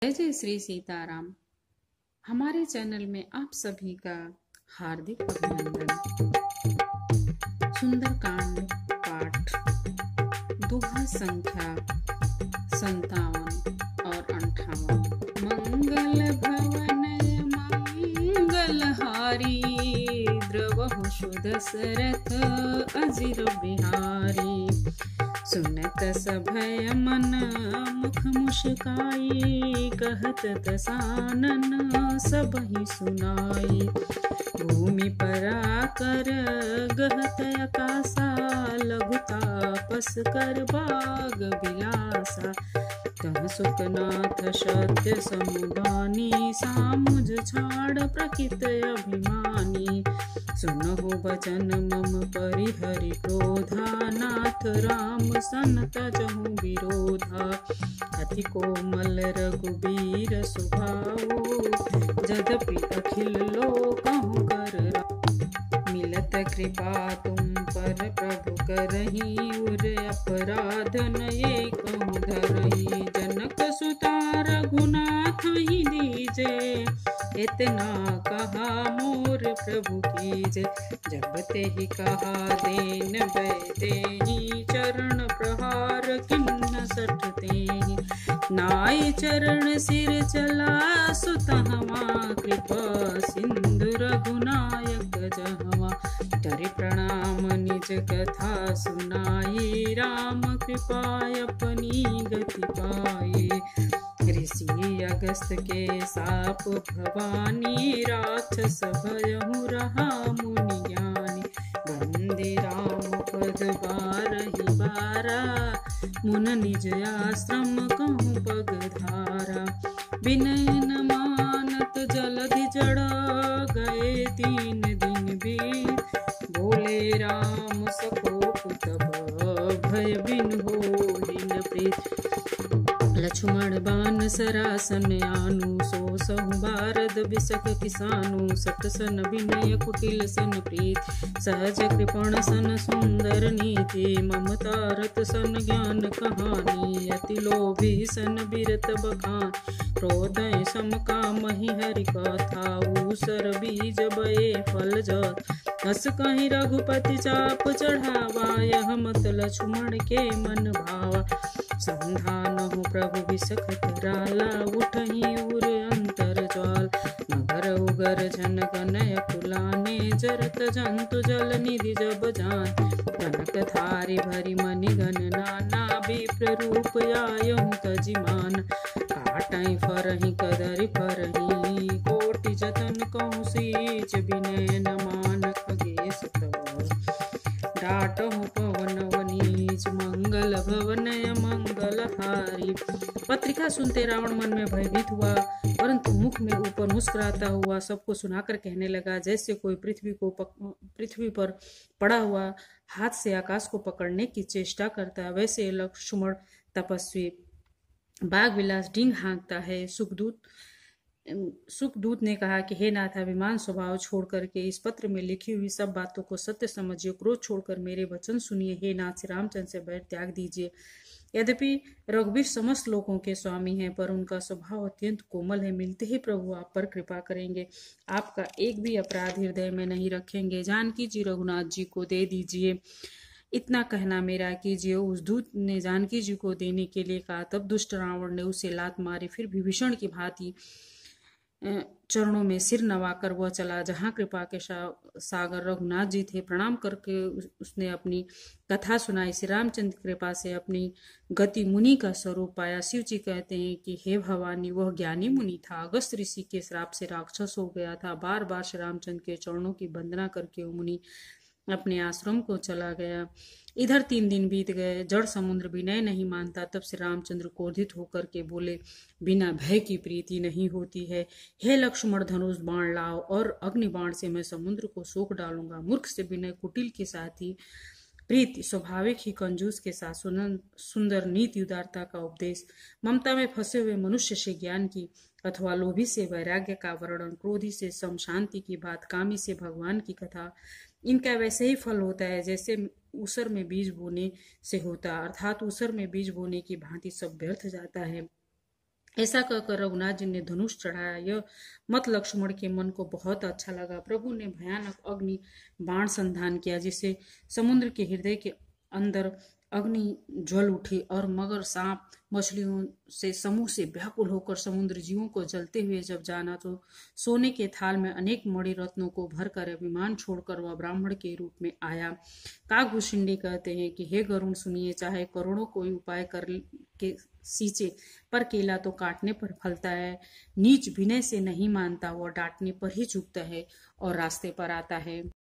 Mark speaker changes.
Speaker 1: जय जय श्री सीताराम। हमारे चैनल में आप सभी का हार्दिक अभिनंदन। सुंदरकांड पाठ दोहा संख्या 57 और 58। मंगल भवनय मंगलहारी, द्रवहु सुदशरथ अजिर बिहारी। सुनत सभय मन मुख मुस्काई, कहत दसानन सबहि सुनाई। भूमि पराकर गहत आकाशा, लघु तापस कर बाग बिलासा। तह सुखनाथ सत्य समुदानी, सामुझ छाड़ प्रकृत अभिमानी। सुनहु बचन मम परिहरि क्रोधा, नाथ राम सन तजहु विरोधा। अति कोमल रघुबीर स्वभाव, यद्यपि अखिल लोकहु कर राव। मिलत कृपा तुम पर प्रभु करही, उर अपराध नये कहूँ धरही। जनक सुता रघुनाथ ही दीजे, इतना कहा मोर प्रभु कीजे। जब ते ही कहा देन बैदेही, चरण प्रहार किन्न सटतेहि। नाई चरण सिर चला सुतहवा, कृपा सिंधु रघुनायक जहवा। धरि प्रणाम निज कथा सुनाई, राम कृपा अपनी गति पाई। ऋषि अगस्त के साप भवानी, राक्षस भयहु रहा मुनि ज्ञानी। वंदे राम पद बारहि बारा, मुन निज आश्रम कहूँ पगधारा। विनय न मानत जलधि जड़ा, गए 3 दिन बीत। बोले राम सकोप तब, भय बिन होहि न प्रीत। लक्ष्मण बान सरासन आनु, सो सहु बारद बिसक किसानु। सत सन विनय कुटिल सन प्रीत, सहज कृपण सन सुंदर नीति। ममता रत सन ज्ञान कहानी, अति लोभी सन बिरत बखान। क्रोधय सम कामहि हरि कथा, ऊसर बीज बये फल जात। हस कहीं रघुपति चाप चढ़ावा, यह मत लक्ष्मण के मन भावा। संधानहु प्रभु बिसख कराला, उठहि उर अंतर ज्वाल। नगर उगर झन कनय कुलाने, जरत जंतु जल निधि जब जान। कनक थारी भरी मणिगण नाना, विप्र रूप आयहु तजिमान। काटहि फरहि कदरि फरहि, कोटि जतन कहूँ सीच। विनय न मान खगेश तव, डाटहु पवन वनीच। मंगल भवनय मंगलहारी। पत्रिका सुनते रावण मन में भयभीत हुआ, परंतु मुख में ऊपर मुस्कुराता हुआ सबको सुनाकर कहने लगा, जैसे कोई पृथ्वी पर पड़ा हुआ हाथ से आकाश को पकड़ने की चेष्टा करता है, वैसे लक्ष्मण तपस्वी बाग विलास डींग हाँकता है। सुखदूत ने कहा कि हे नाथ, अभिमान स्वभाव छोड़ करके इस पत्र में लिखी हुई सब बातों को सत्य समझिए। क्रोध छोड़कर मेरे वचन सुनिए। हे नाथ, श्री रामचंद्र से बैर त्याग दीजिए। यद्यपि रघुवीर समस्त लोगों के स्वामी हैं, पर उनका स्वभाव अत्यंत कोमल है। मिलते ही प्रभु आप पर कृपा करेंगे, आपका एक भी अपराध हृदय में नहीं रखेंगे। जानकी जी रघुनाथ जी को दे दीजिए, इतना कहना मेरा कीजिए। उस दूत ने जानकी जी को देने के लिए कहा। तब दुष्ट रावण ने उसे लात मारी। फिर विभीषण की भांति चरणों में सिर नवाकर वह चला जहां कृपा के सागर रघुनाथ जी थे। प्रणाम करके उसने अपनी कथा सुनाई। श्री रामचंद्र कृपा से अपनी गति मुनि का स्वरूप पाया। शिव जी कहते हैं कि हे भवानी, वह ज्ञानी मुनि था, अगस्त ऋषि के श्राप से राक्षस हो गया था। बार बार श्री रामचंद्र के चरणों की वंदना करके वो मुनि अपने आश्रम को चला गया। इधर 3 दिन बीत गए। जड़ समुद्र विनय नहीं मानता। तब श्री रामचंद्र क्रोधित होकर के बोले, बिना भय की प्रीति नहीं होती है। हे लक्ष्मण, धनुष बाण लाओ और अग्नि बाण से मैं समुद्र को सोख डालूंगा। मूर्ख से विनय कुटिल के साथ ही प्रीति, स्वाभाविक ही कंजूस के साथ सुंदर नीति उदारता का उपदेश, ममता में फंसे हुए मनुष्य से ज्ञान की अथवा लोभी से वैराग्य का वर्णन, क्रोधी से सम शांति की बात, कामी से भगवान की कथा, इनका वैसे ही फल होता है जैसे ऊसर में बीज बोने से होता, अर्थात ऊसर में बीज बोने की भांति सब व्यर्थ जाता है। ऐसा कहकर रघुनाथ जी ने धनुष चढ़ाया। यह मत लक्ष्मण के मन को बहुत अच्छा लगा। प्रभु ने भयानक अग्नि बाण संधान किया, जिससे समुद्र के हृदय के अंदर अग्नि ज्वल उठी और मगर, सांप, मछलियों से समूह से व्याकुल होकर समुद्र जीवों को जलते हुए जब जाना, तो सोने के थाल में अनेक मणि रत्नों को भरकर अभिमान छोड़कर वह ब्राह्मण के रूप में आया। काकभूषुंडी कहते हैं कि हे गरुण, सुनिए, चाहे करोड़ों कोई उपाय कर के सींचे, पर केला तो काटने पर फलता है। नीच विनय से नहीं मानता, वह डांटने पर ही झुकता है और रास्ते पर आता है।